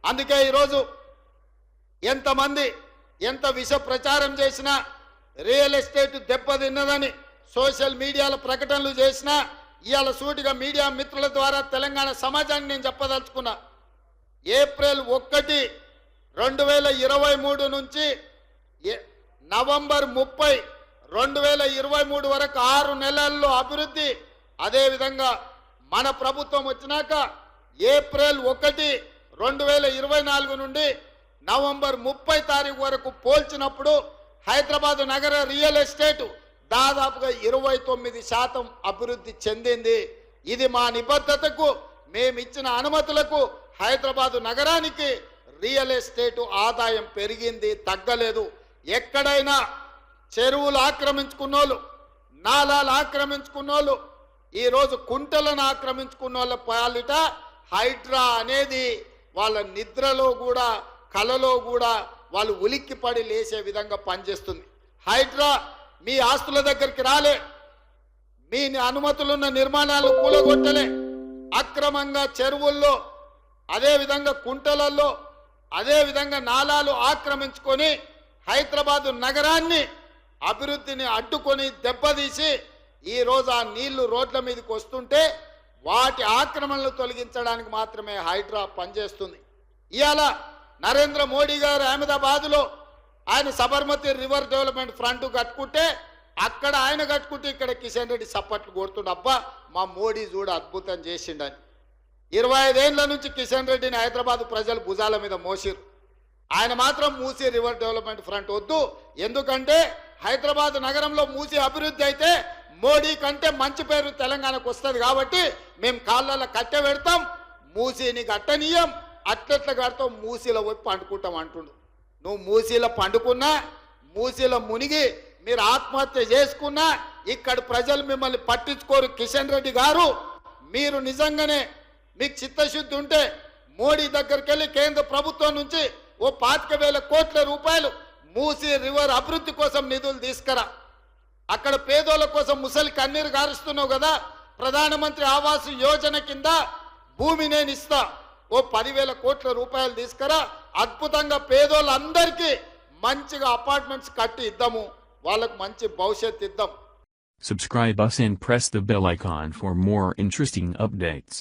అందుకే ఈరోజు ఎంతమంది ఎంత విష ప్రచారం చేసినా రియల్ ఎస్టేట్ దెబ్బతిన్నదని సోషల్ మీడియాలో ప్రకటనలు చేసినా ఇవాళ సూటిగా మీడియా మిత్రుల ద్వారా తెలంగాణ సమాజాన్ని నేను చెప్పదలుచుకున్నా. ఏప్రిల్ 1, 2023 నుంచి నవంబర్ 30, 2023 వరకు 6 నెలల్లో అభివృద్ధి. అదేవిధంగా మన ప్రభుత్వం వచ్చినాక ఏప్రిల్ 1, 2024 నుండి నవంబర్ 30 తారీఖు వరకు పోల్చినప్పుడు హైదరాబాద్ నగర రియల్ ఎస్టేట్ దాదాపుగా 29% అభివృద్ధి చెందింది. ఇది మా నిబద్ధతకు మేమిచ్చిన అనుమతులకు హైదరాబాద్ నగరానికి రియల్ ఎస్టేట్ ఆదాయం పెరిగింది, తగ్గలేదు. ఎక్కడైనా చెరువులు ఆక్రమించుకున్నోళ్ళు, నాలాలు ఆక్రమించుకున్నోళ్ళు, ఈరోజు కుంటలను ఆక్రమించుకున్నోళ్ళ పాలిట హైడ్రా అనేది వాళ్ళ నిద్రలో కూడా కలలో కూడా వాళ్ళు ఉలిక్కిపడి లేచే విధంగా పనిచేస్తుంది. హైడ్రా మీ ఆస్తుల దగ్గరికి రాలే, మీ అనుమతులున్న నిర్మాణాలు కూలగొట్టలే, అక్రమంగా చెరువుల్లో అదేవిధంగా కుంటలలో అదేవిధంగా నాలాలు ఆక్రమించుకొని హైదరాబాదు నగరాన్ని అభివృద్ధిని అడ్డుకొని దెబ్బతీసి ఈరోజు ఆ నీళ్లు రోడ్ల మీదకి వస్తుంటే వాటి ఆక్రమణలు తొలగించడానికి మాత్రమే హైడ్రా పనిచేస్తుంది. ఇవాళ నరేంద్ర మోడీ గారు అహ్మదాబాద్లో ఆయన సబర్మతి రివర్ డెవలప్మెంట్ ఫ్రంట్ కట్టుకుంటే అక్కడ ఆయన కట్టుకుంటే ఇక్కడ కిషన్ రెడ్డి సప్పట్లు కొడుతుండ. అబ్బా మా మోడీ చూడ అద్భుతం చేసిండని 25 ఏళ్ల నుంచి కిషన్ రెడ్డిని హైదరాబాద్ ప్రజలు భుజాల మీద మోసిరు. ఆయన మాత్రం మూసీ రివర్ డెవలప్మెంట్ ఫ్రంట్ వద్దు, ఎందుకంటే హైదరాబాద్ నగరంలో మూసీ అభివృద్ధి అయితే మోడీ కంటే మంచి పేరు తెలంగాణకు వస్తుంది కాబట్టి మేము కాళ్ళల్లో కట్టె పెడతాం, మూసీని కట్టనీయం, అట్లెట్ల కడతాం, మూసీలో పోయి పండుకుంటాం అంటుండు. నువ్వు మూసీలో పండుకున్నా, మూసీలో మునిగి మీరు ఆత్మహత్య చేసుకున్నా ఇక్కడ ప్రజలు మిమ్మల్ని పట్టించుకోరు. కిషన్ రెడ్డి గారు, మీరు నిజంగానే మీకు చిత్తశుద్ధి ఉంటే మోడీ దగ్గరికి వెళ్ళి కేంద్ర ప్రభుత్వం నుంచి ఓ 25,000 కోట్ల రూపాయలు మూసీ రివర్ అభివృద్ధి కోసం నిధులు తీసుకురా. అక్కడ పేదోళ్ళ కోసం ముసలి కన్నీరు గారుస్తున్నావు కదా, ప్రధానమంత్రి ఆవాస్ యోజన కింద భూమి నేను ఇస్తా, ఓ 10,000 కోట్ల రూపాయలు తీసుకురా. అద్భుతంగా పేదోళ్ళందరికీ మంచిగా అపార్ట్మెంట్స్ కట్టి ఇద్దాము, వాళ్ళకు మంచి భవిష్యత్తు ఇద్దాం. Subscribe us and press the bell icon for more interesting updates.